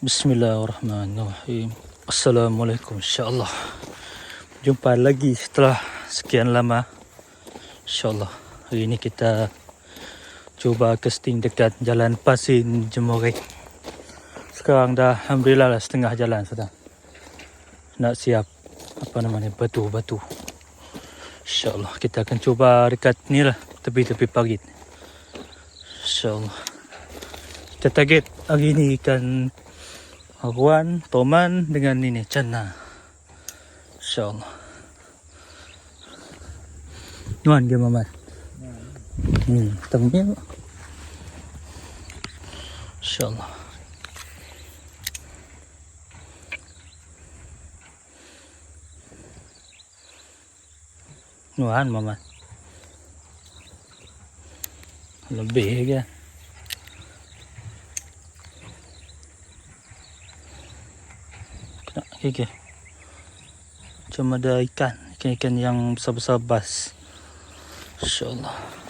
Bismillahirrahmanirrahim. Assalamualaikum, insyaAllah. Jumpa lagi setelah sekian lama, insyaAllah. Hari ini kita cuba casting dekat Jalan Pasin Jemurik. Sekarang dah Alhamdulillah lah setengah jalan sudah. Nak siap batu-batu. InsyaAllah kita akan cuba dekat ni lah, tepi-tepi parit. InsyaAllah. Kita target hari ni ikan Arwan, Toman dengan ini Cana. InsyaAllah. Nuan dia Mamat. Tengok. InsyaAllah. Nuan Mamat. Lebih ke? Okay. Cuma ada ikan yang besar-besar bas. InsyaAllah.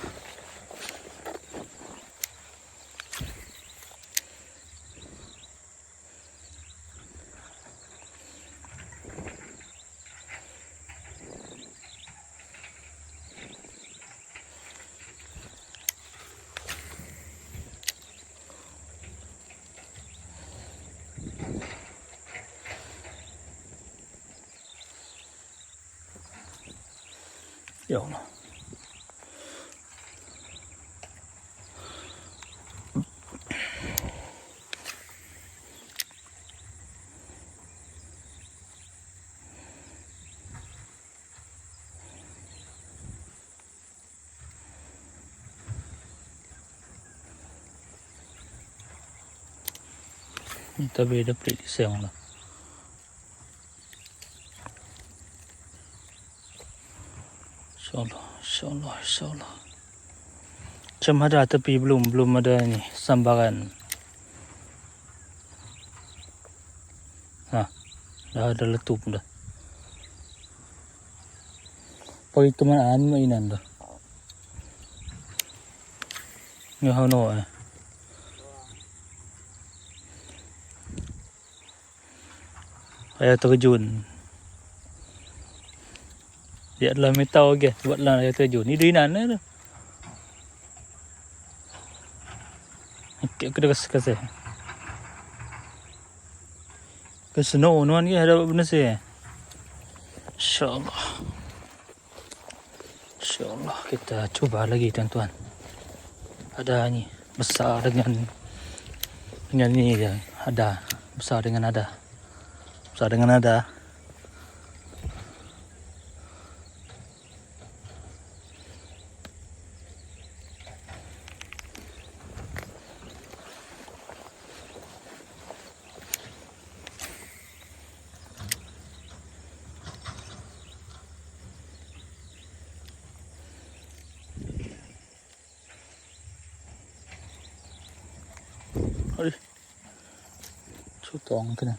Ya Allah. Ni tabi ada pelik siang lah. InsyaAllah. Macam ada tapi belum ada ni sambaran. Dah ada letup dah. Pagi kemanaan mainan dah. Ni hono Saya terjun. Dia adalah metau ke, buatlah saya terjun. Ni dinan tu. Aku dah kasih. Ke snow nuan ke ada benda saya. InsyaAllah kita cuba lagi tuan-tuan. Ada ni besar dengan ni dia. Ada besar dengan ada. Aduh. Cutong kena.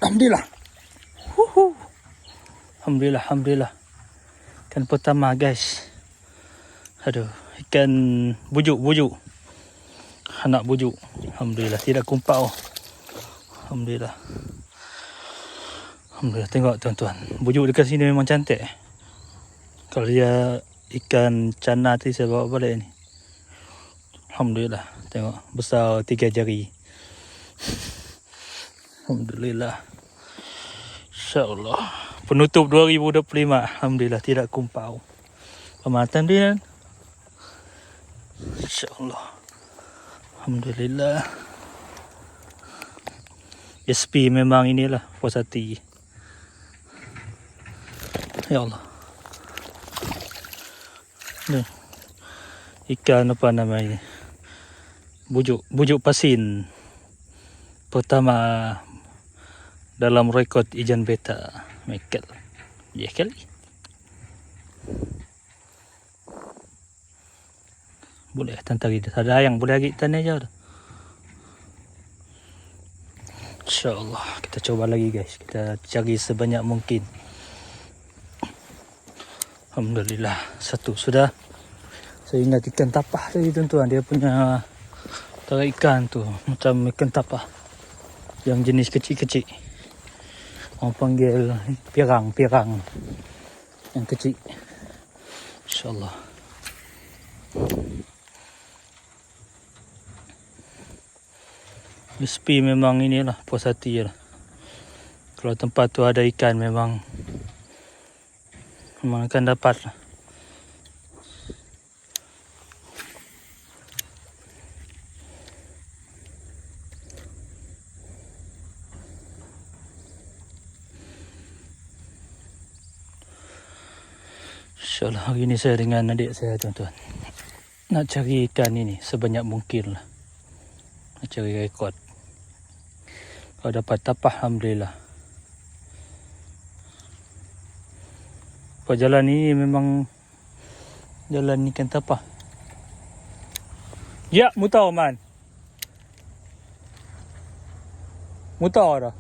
Alhamdulillah. Alhamdulillah. Ikan pertama guys. Aduh, ikan bujuk. Anak bujuk. Alhamdulillah tidak kumpau. Alhamdulillah. Tengok tuan-tuan. Bujuk dekat sini memang cantik. Kalau dia ikan cana tadi saya bawa balik ni. Alhamdulillah. Tengok besar 3 jari. Alhamdulillah. InsyaAllah. Penutup 2025. Alhamdulillah tidak kumpau. Pematan dia. InsyaAllah. Alhamdulillah. SP memang inilah puas hati. Ya Allah. Ni. Ikan apa namanya? Bujuk pasin. Pertama dalam rekod Ijan Beta Michael. Ya kali. Boleh tantari dah. Ada yang boleh lagi tanya je dah. InsyaAllah kita coba lagi guys. Kita cari sebanyak mungkin. Alhamdulillah satu sudah. Saya ingat ikan tapah tadi tuan-tuan. Dia punya tarik ikan tu macam ikan tapah yang jenis kecil-kecil. Orang panggil pirang yang kecil. InsyaAllah. SP memang inilah puas hati je lah. Kalau tempat tu ada ikan memang akan dapat lah. InsyaAllah hari ni saya dengan adik saya tuan-tuan nak cari ikan ini sebanyak mungkin lah. Nak cari rekod. Kalau dapat tapah, alhamdulillah. Kalau jalan ni memang jalan ikan tapah. Ya, mutar man. Mutar dah.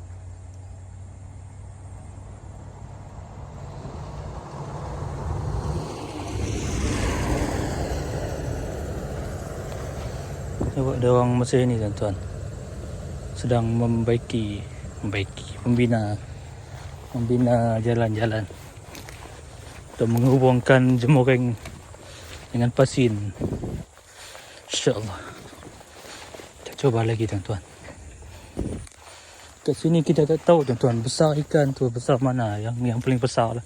Tengok ada orang Mesir ni tuan-tuan. Sedang membina jalan-jalan. Dan menghubungkan Jemureng dengan Pasin. InsyaAllah. Kita coba lagi tuan-tuan. Kat sini kita tak tahu tuan-tuan, besar ikan tu besar mana, yang paling besar lah.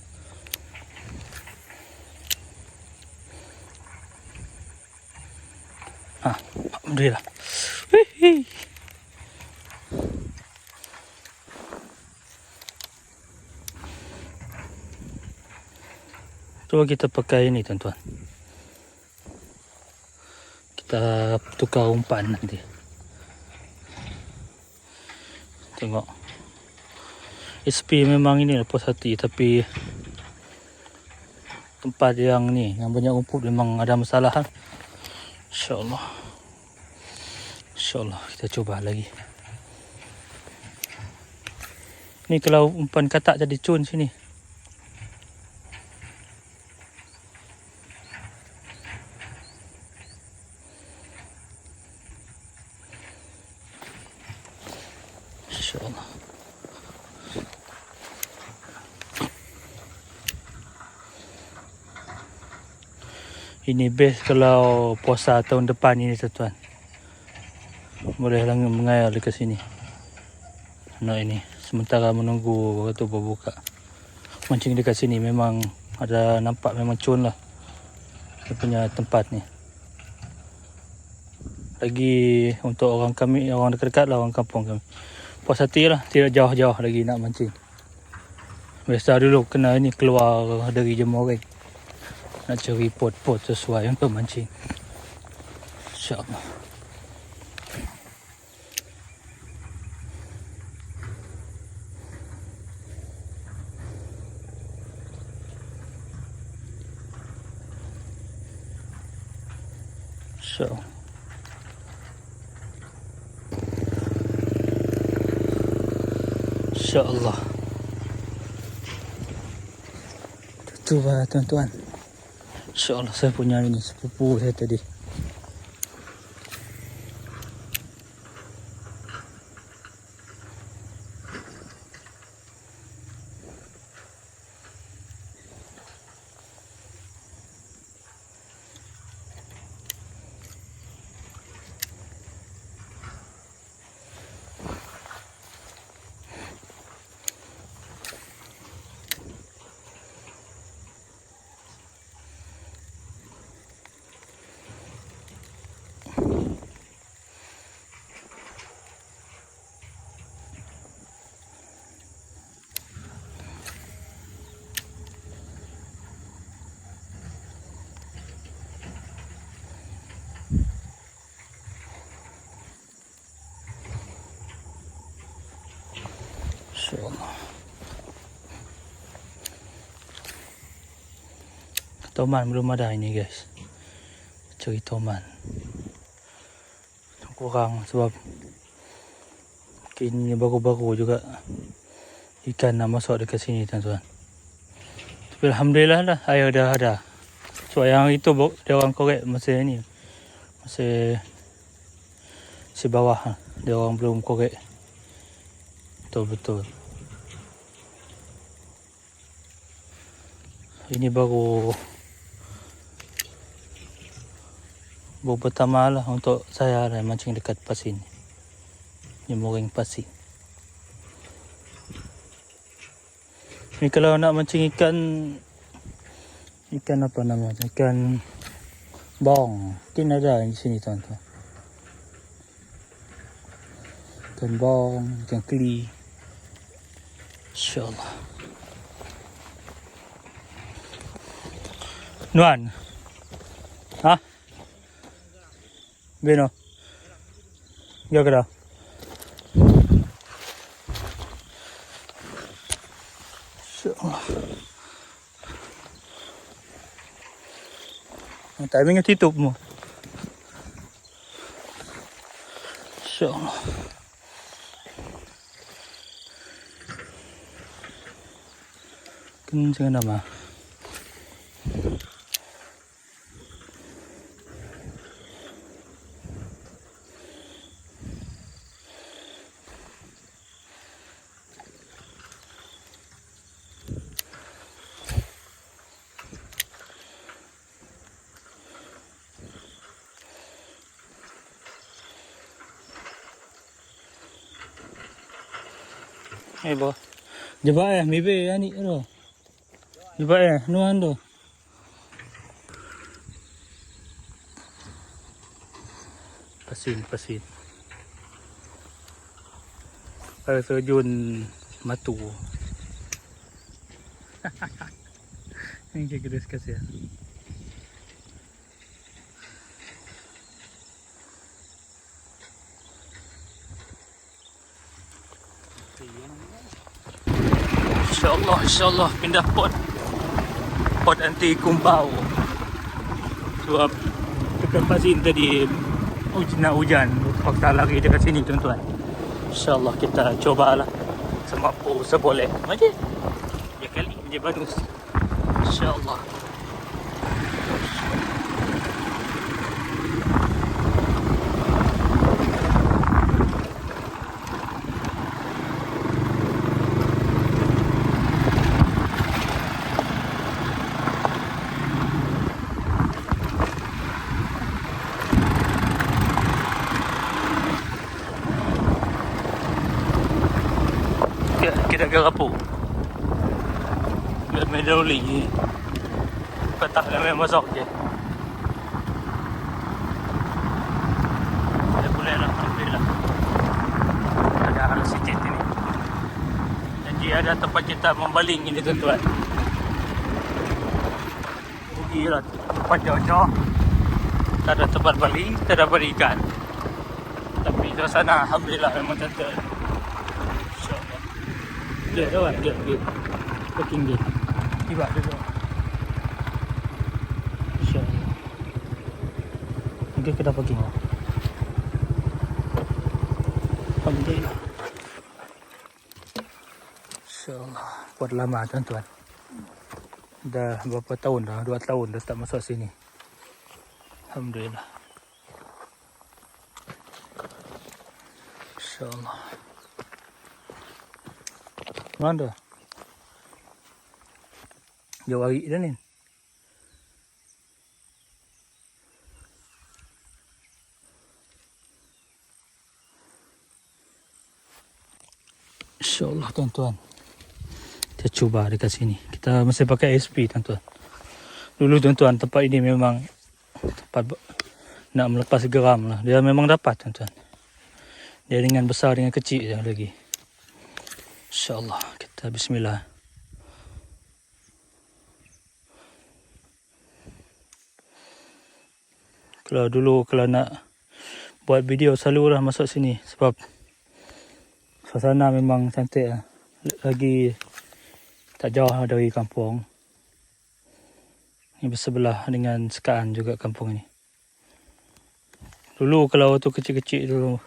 Alhamdulillah. Coba kita pakai ini tuan-tuan. Kita tukar umpan nanti. Tengok. SP memang ini puas hati, tapi tempat yang ni yang banyak rumput memang ada masalah. InsyaAllah. InsyaAllah kita coba lagi. Ni kalau umpan katak jadi cun sini. InsyaAllah. Ini best kalau puasa tahun depan ini tuan-tuan. Boleh langsung mengayal dekat sini. Nah ini sementara menunggu waktu berbuka. Mancing dekat sini memang ada nampak memang cun lah. Dia punya tempat ni. Lagi untuk orang kami, orang dekat-dekat lah, orang kampung kami. Puas hati lah, tidak jauh-jauh lagi nak mancing. Biasa dulu kena ini keluar dari Jemureng. Nak cari pot-pot sesuai untuk mancing. InsyaAllah. InsyaAllah. Itu lah tuan-tuan. InsyaAllah saya punya ini sepupu saya tadi. InsyaAllah. Toman belum ada ini guys. Cari toman. Kurang sebab mungkin baru-baru juga ikan nak masuk dekat sini tuan-tuan. Tapi alhamdulillah lah air dah ada. So yang itu dia orang korek masih ni. Masih bawah. Dia orang belum korek. Betul-betul. Ini baru pertama lah untuk saya lah mancing dekat pasir ni. Nyemuring pasir. Ni kalau nak mancing ikan apa namanya? Ikan bawang. Mungkin ada di sini tuan-tuan. Ikan bawang, ikan keli. InsyaAllah. Nuan. Ha? Bino. Ya ke dah? InsyaAllah. Timingnya tutup mo. InsyaAllah. Kencang nama. Bo. Jeba mibe ani ro. Jeba nuan do. Pasin. Kalau sejun matu. Ini kita kasih ya. InsyaAllah pindah pot anti kumbau. Sebab dekat pasir tadi hujan, fakta lagi dekat sini tuan-tuan. InsyaAllah kita cobalah semampu seboleh. Macam ya kali je bagus. InsyaAllah. Kita gerapu. Medoli. Petak dah masuk je. Dah boleh lah, alhamdulillah. Ada arah sikit ini. Jadi ada tempat kita membaling ini tuan-tuan. Rugilah tempat jauh-jauh. Tak ada tempat baling, tak dapat ikan. Tapi di sana alhamdulillah memang tentu. Dia dah dia packing dia. Tiba dia tu. InsyaAllah. Mungkin kita packing. Alhamdulillah. InsyaAllah. Buat lama tuan-tuan. Dah berapa tahun dah? 2 tahun dah tak masuk sini. Alhamdulillah. InsyaAllah. Mana? Jauh hari dah ni. InsyaAllah tuan-tuan. Kita cuba dekat sini. Kita masih pakai SP tuan-tuan. Dulu tuan-tuan tempat ini memang tempat nak melepas geram lah. Dia memang dapat tuan-tuan. Dia dengan besar dengan kecil je lagi. InsyaAllah kita bismillah. Kalau nak buat video selalu lah masuk sini. Sebab suasana memang cantik lah. Lagi tak jauh dari kampung. Ini bersebelah dengan Sekaan juga kampung ni. Dulu kalau waktu kecil-kecil dulu,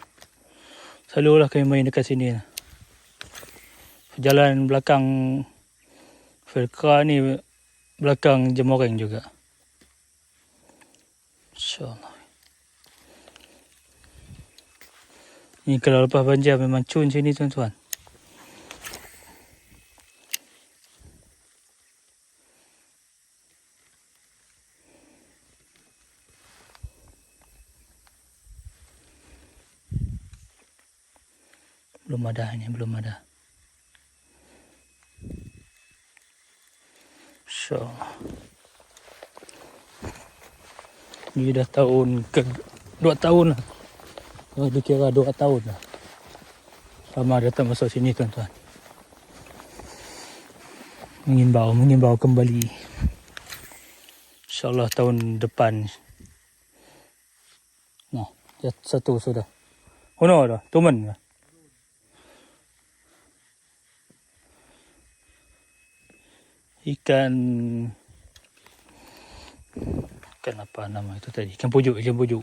selalulah kami main dekat sini lah. Jalan belakang Felkra ni belakang Jemoreng juga. InsyaAllah. Ini kalau lepas banjir memang cun sini tuan-tuan. Belum ada ini, belum ada. InsyaAllah. Ini dah tahun ke 2 tahun lah. Oh, dikira 2 tahun lah. Lama datang masuk sini tuan-tuan. Mengimbau kembali. InsyaAllah tahun depan. Nah, satu sudah. Oh no, dah. Tumen lah. Ikan apa nama itu tadi? Ikan pujuk. Ikan pujuk.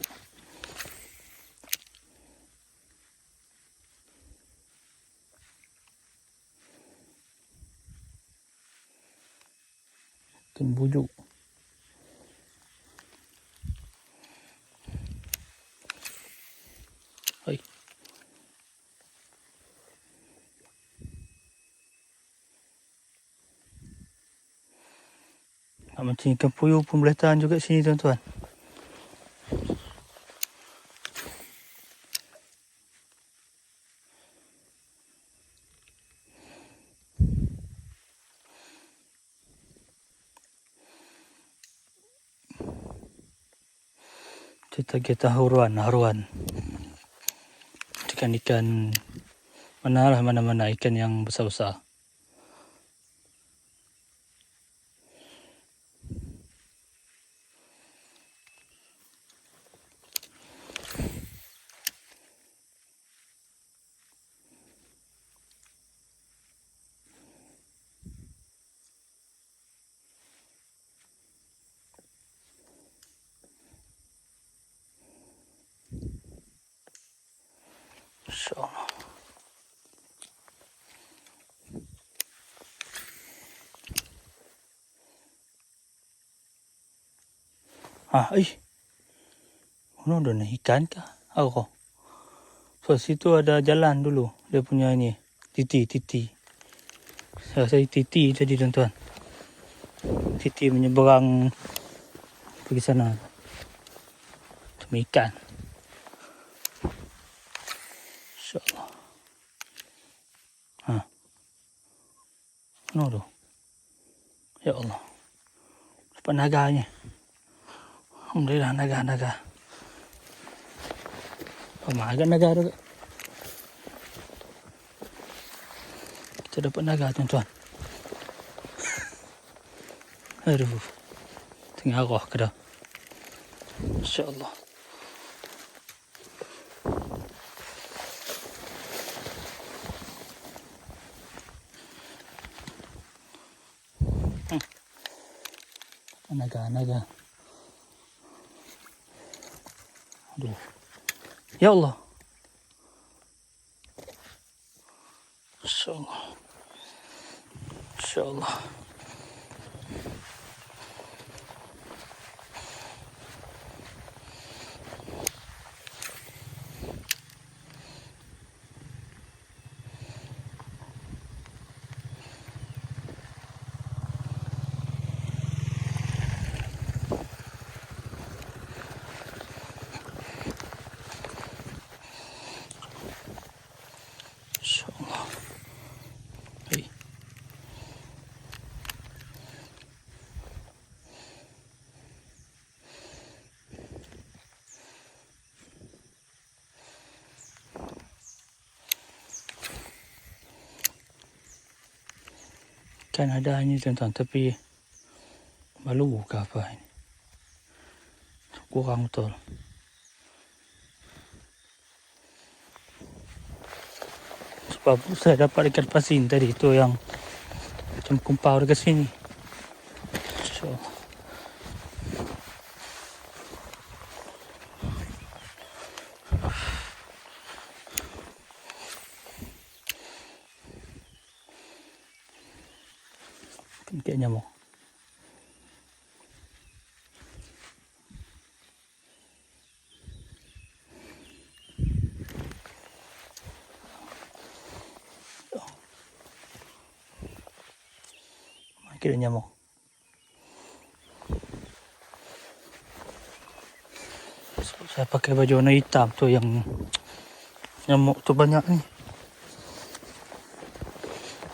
Hai. Macam ikan puyuh pun boleh tahan juga sini tuan-tuan. Kita haruan. Ikan mana-mana ikan yang besar-besar. InsyaAllah. Mana ada ikan kah? Oh. So situ ada jalan dulu. Dia punya ni. Titi. Saya titi tadi tuan-tuan. Titi menyeberang pergi sana. Cuma ikan. InsyaAllah. Mana tu? Ya Allah. Dapat naganya. Alhamdulillah naga. Agak naga tu. Kita dapat naga tuan-tuan. Aduh. Tengah arah ke dah. InsyaAllah. Naga. Aduh. Ya Allah. InsyaAllah. Kan ada ini tuan-tuan, tapi malu ke apa ini? Kurang betul. Sebab saya dapat ikan pasin tadi tu yang macam kumpau dekat sini. So. Kayak nyamuk. kira nyamuk. So, saya pakai baju warna hitam tu yang nyamuk tu banyak ni.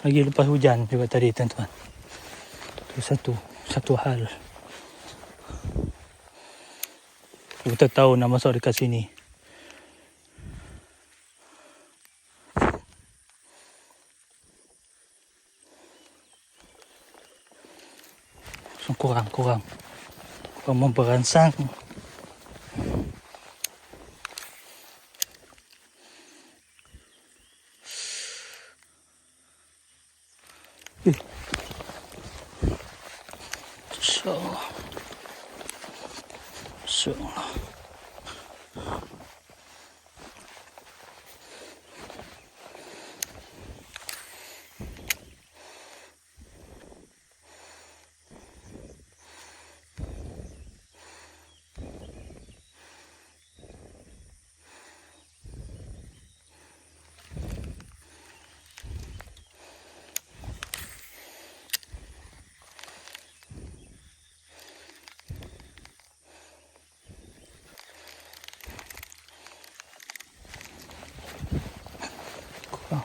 Lagi lepas hujan juga tadi tuan-tuan. Tu satu hal. Kita tahu nak masuk dekat sini. So, kurang memberansang. So.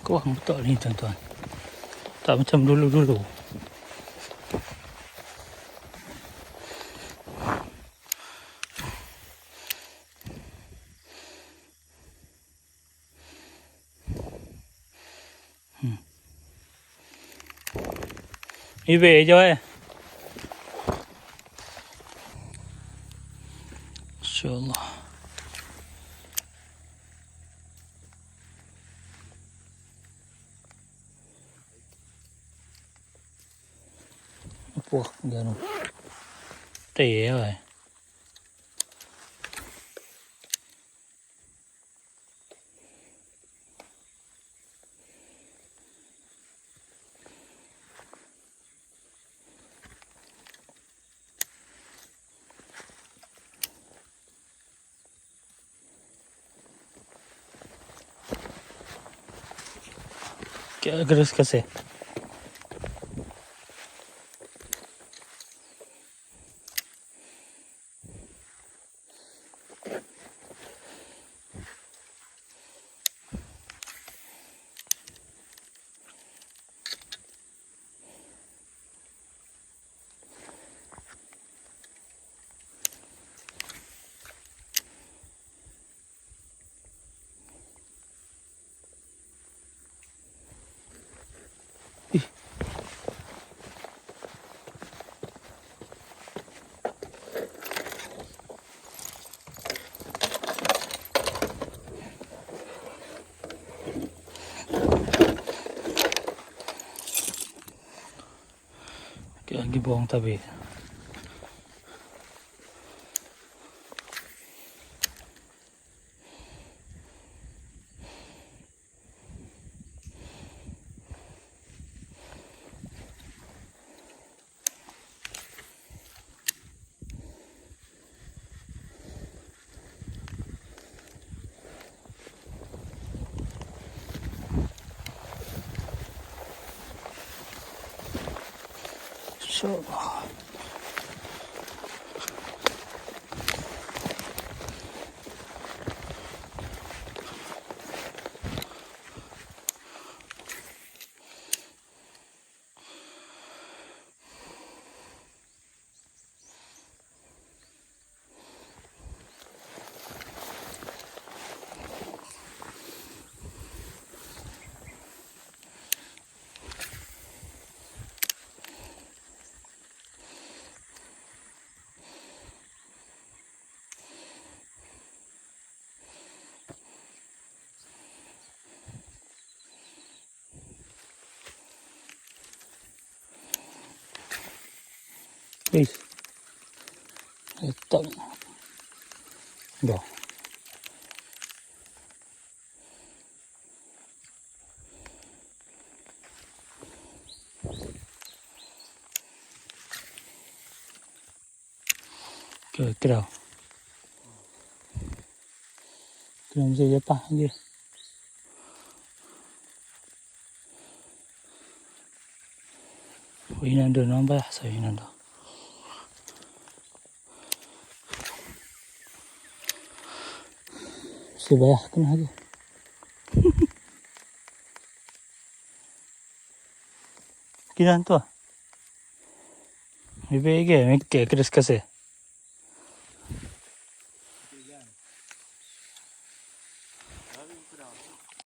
Kurang betul ni tuan-tuan. Tak macam dulu-dulu. Đi về cho em. InsyaAllah. Buộc giờ nó tệ rồi. Garis kasi. Lagi buang tabi. InsyaAllah. Please. Letak. Dah. Kerau. Kerau mesti jatah je. Winando naman ba? Sa winando. Subaya ko na ako. Kinaan to ah. May bege, may kekres kasi.